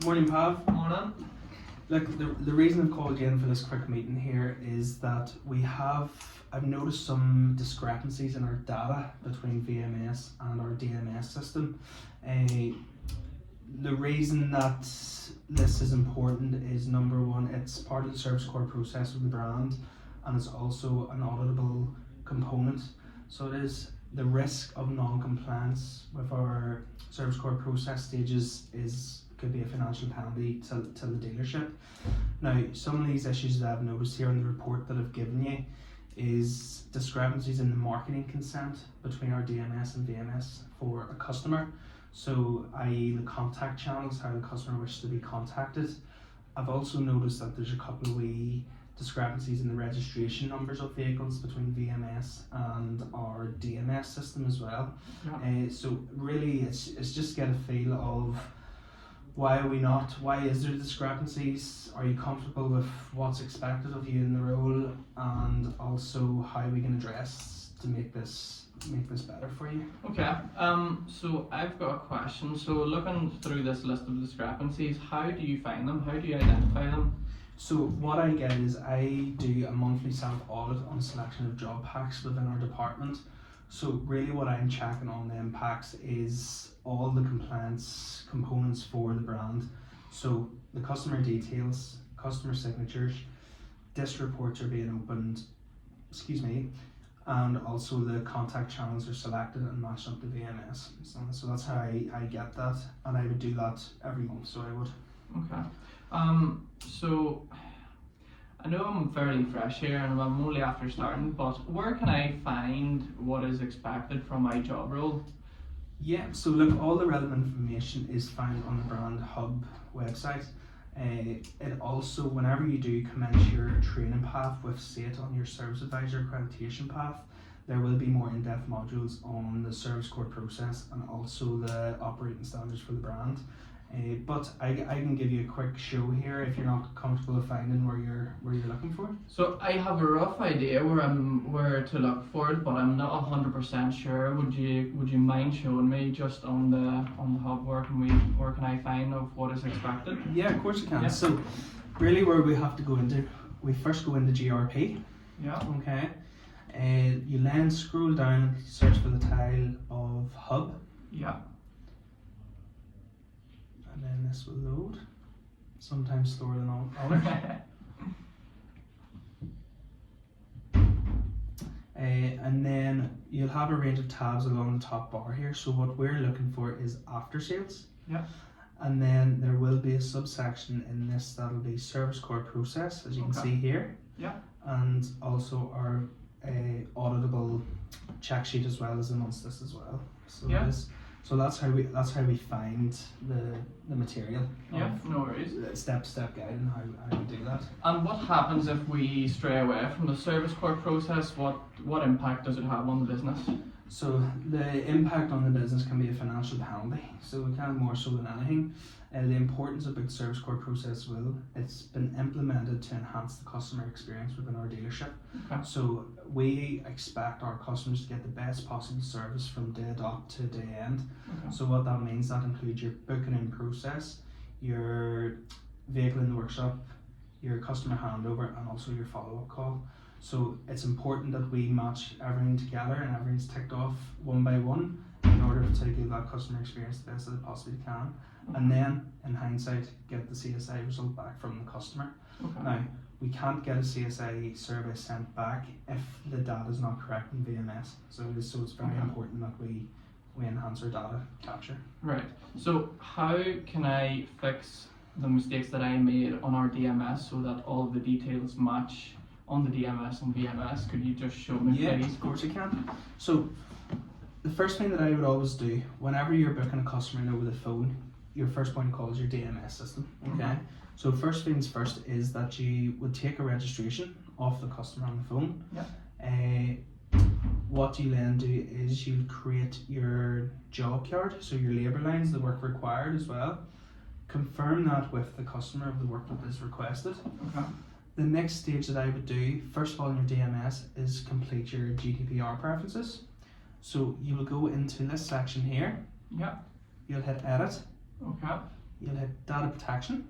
Morning, Pav. Morning. Look, the reason I've called you in for this quick meeting here is that I've noticed some discrepancies in our data between VMS and our DMS system. The reason that this is important is, number one, it's part of the service core process of the brand, and it's also an auditable component. So it is the risk of non-compliance with our service core process stages could be a financial penalty to the dealership. Now, some of these issues that I've noticed here in the report that I've given you is discrepancies in the marketing consent between our DMS and VMS for a customer. So, i.e. the contact channels, how the customer wishes to be contacted. I've also noticed that there's a couple of wee discrepancies in the registration numbers of vehicles between VMS and our DMS system as well. Yeah. So really it's just get a feel of why is there discrepancies, are you comfortable with what's expected of you in the role, and also how we can address to make this better for you. Okay. So I've got a question. So looking through this list of discrepancies, how do you find them? How do you identify them? So what I get is I do a monthly self-audit on a selection of job packs within our department. So really what I'm checking on them packs is all the compliance components for the brand. So the customer details, customer signatures, DIS reports are being opened, and also the contact channels are selected and matched up to VMS. So that's how I get that, and I would do that every month, so I would. Okay. So I know I'm fairly fresh here and I'm only after starting, but where can I find what is expected from my job role? Yeah, so look, all the relevant information is found on the Brand Hub website. It also, whenever you do commence your training path with SATE on your Service Advisor accreditation path, there will be more in-depth modules on the service core process and also the operating standards for the brand. But I can give you a quick show here if you're not comfortable finding where you're looking for. So I have a rough idea where to look for it, but I'm not 100% sure. Would you mind showing me just on the hub where can I find of what is expected? Yeah, of course you can. Yeah. So really where we have to go into, we first go into GRP. Yeah. Okay. You then scroll down and search for the tile of hub. Yeah. And then this will load, sometimes slower than others. And then you'll have a range of tabs along the top bar here. So what we're looking for is after sales. Yeah. And then there will be a subsection in this that'll be service core process, as you can see here. Yeah. And also our auditable check sheet as well as amongst this as well. So yeah. So that's how we find the material. Yeah, no worries. Step guide and how we do that. And what happens if we stray away from the service core process? What impact does it have on the business? So the impact on the business can be a financial penalty. So it can more so than anything. The importance of big service core process it's been implemented to enhance the customer experience within our dealership. Okay. So we expect our customers to get the best possible service from day dot to day end. Okay. So what that means, that includes your booking in process, your vehicle in the workshop, your customer handover, and also your follow-up call. So it's important that we match everything together and everything's ticked off one by one in order to give that customer experience the best that it possibly can. And then, in hindsight, get the CSI result back from the customer. Okay. Now, we can't get a CSI survey sent back if the data is not correct in VMS. So it's very important that we enhance our data capture. Right. So how can I fix the mistakes that I made on our DMS so that all of the details match on the DMS and VMS? Could you just show me, please? Yeah, of course you can. So the first thing that I would always do whenever you're booking a customer in over the phone, your first point of call is your DMS system. Okay. Mm-hmm. So first things first is that you would take a registration off the customer on the phone. Yeah. What you then do is you create your job card, so your labour lines, the work required as well. Confirm that with the customer of the work that is requested. Okay. The next stage that I would do, first of all in your DMS, is complete your GDPR preferences. So you will go into this section here. Yeah. You'll hit edit. Okay. you'll hit data protection,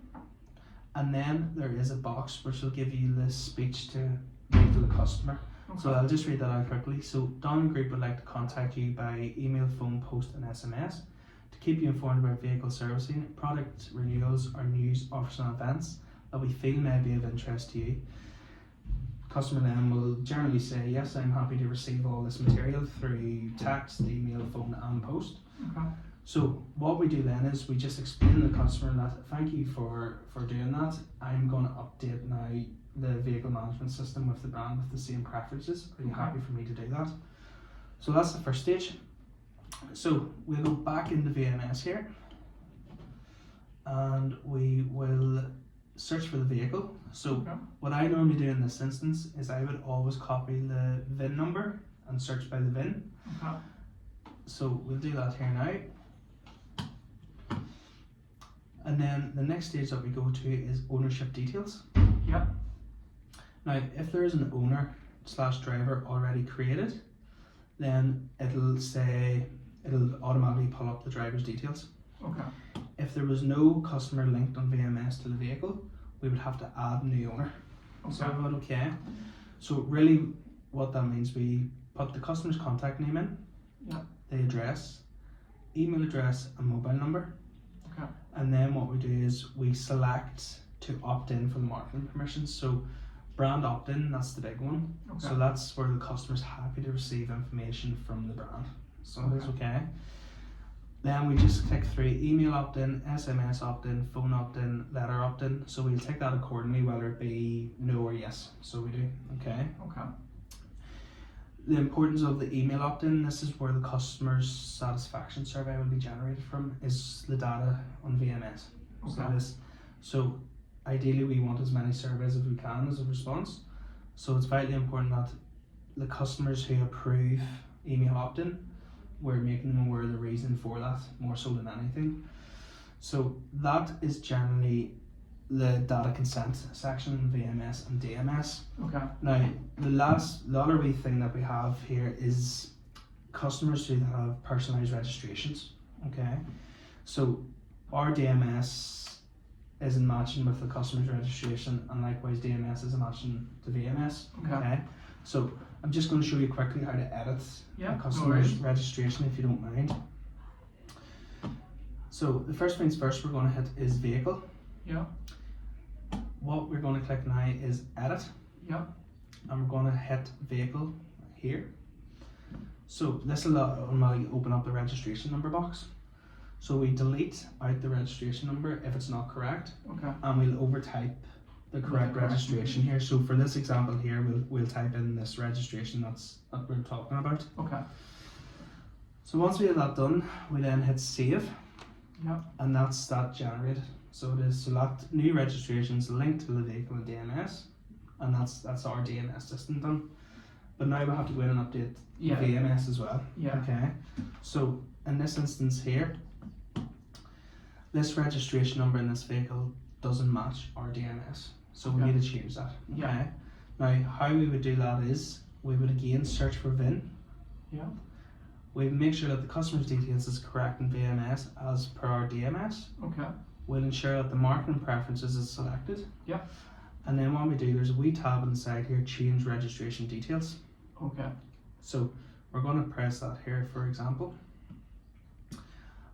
and then there is a box which will give you this speech to read to the customer. So I'll just read that out quickly. So Dougan Group would like to contact you by email, phone, post and SMS to keep you informed about vehicle servicing, product renewals or news, offers and events that we feel may be of interest to you. Customer then will generally say, yes, I'm happy to receive all this material through text, email, phone and post. Okay. So what we do then is we just explain to the customer that thank you for doing that. I'm going to update now the vehicle management system with the brand with the same preferences. Are you happy for me to do that? So that's the first stage. So we'll go back into VMS here and we will search for the vehicle. So what I normally do in this instance is I would always copy the VIN number and search by the VIN. Okay. So we'll do that here now. And then the next stage that we go to is ownership details. Yep. Now, if there is an owner / driver already created, then it'll automatically pull up the driver's details. Okay. If there was no customer linked on VMS to the vehicle, we would have to add a new owner. Okay. So everyone okay? So really what that means, we put the customer's contact name in, Yep. the address, email address and mobile number. Okay. And then what we do is we select to opt in for the marketing permissions. So brand opt-in, that's the big one. Okay. So that's where the customer's happy to receive information from the brand. So that's okay. Then we just click through email opt-in, SMS opt-in, phone opt-in, letter opt-in. So we'll take that accordingly, whether it be no or yes. So we do, okay. Okay. The importance of the email opt-in, this is where the customer's satisfaction survey will be generated from, is the data on VMS. Okay. So ideally we want as many surveys as we can as a response. So it's vitally important that the customers who approve email opt-in, we're making them aware of the reason for that more so than anything. So that is generally the data consent section in VMS and DMS. Okay. Now the other wee thing that we have here is customers who have personalised registrations. Okay, so our DMS isn't matching with the customer's registration, and likewise DMS isn't matching the VMS. Okay. So I'm just going to show you quickly how to edit the customer's registration if you don't mind. So the first things first we're going to hit is vehicle. Yeah. What we're going to click now is edit. Yeah. And we're going to hit vehicle here. So this will automatically open up the registration number box. So we delete out the registration number if it's not correct. Okay. And we'll overtype the correct registration here. So for this example here, we'll type in this registration that we're talking about. Okay. So once we have that done, we then hit save. Yeah. And that's that generated. So it is, so that new registration is linked to the vehicle and DMS, and that's our DMS system done. But now we have to go in and update VMS as well. Yeah. Okay. So in this instance here, this registration number in this vehicle doesn't match our DMS. So we need to change that. Okay. Yeah. Now how we would do that is we would again search for VIN. Yeah. We make sure that the customer's details is correct in VMS as per our DMS. Okay. We'll ensure that the marketing preferences is selected. Yeah. And then what we do, there's a wee tab inside here, change registration details. Okay. So we're going to press that here, for example.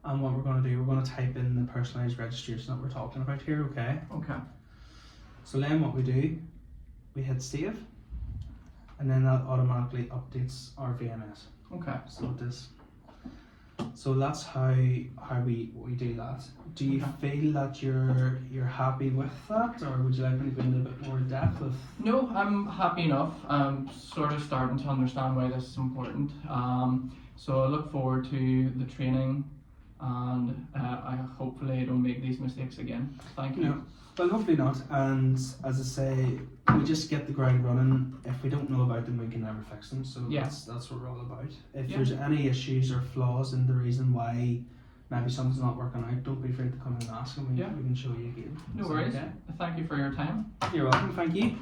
And what we're going to do, we're going to type in the personalised registration that we're talking about here, okay? Okay. So then what we do, we hit save, and then that automatically updates our VMS. Okay. So it is. So that's how we do that. Do you feel that you're happy with that, or would you like me to go into a bit more depth with? No, I'm happy enough. I'm sort of starting to understand why this is important. So I look forward to the training, and I hopefully don't make these mistakes again. Thank you. No. Well, hopefully not. And as I say, we just get the ground running. If we don't know about them, we can never fix them. So that's what we're all about. If there's any issues or flaws in the reason why maybe something's not working out, don't be afraid to come in and ask, and we can show you again. No worries. Thank you for your time. You're welcome. Thank you.